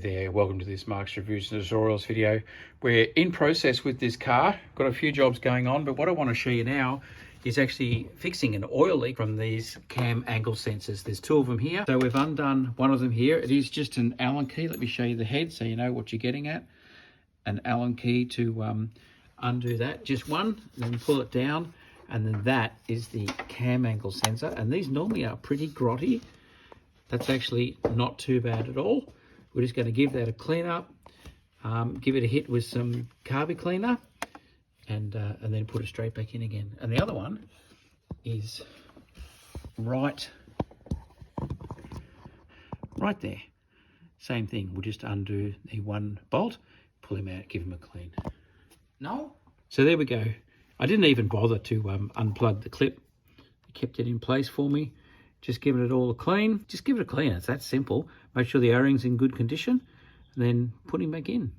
there, welcome to this Mark's Reviews and Tutorials video. We're in process with this car, got a few jobs going on, but what I want to show you now is actually fixing an oil leak from these cam angle sensors. There's two of them here. So we've undone one of them here. It is just an Allen key. Let me show you the head so you know what you're getting at. An Allen key to undo that. Just one, then pull it down, and then that is the cam angle sensor. And these normally are pretty grotty. That's actually not too bad at all. We're just going to give that a clean up, give it a hit with some carby cleaner, and then put it straight back in again. And the other one is right there. Same thing. We'll just undo the one bolt, pull him out, give him a clean. No. So there we go. I didn't even bother to unplug the clip. It kept it in place for me. Just giving it all a clean. Just give it a clean. It's that simple. Make sure the O-ring's in good condition, and then put him back in.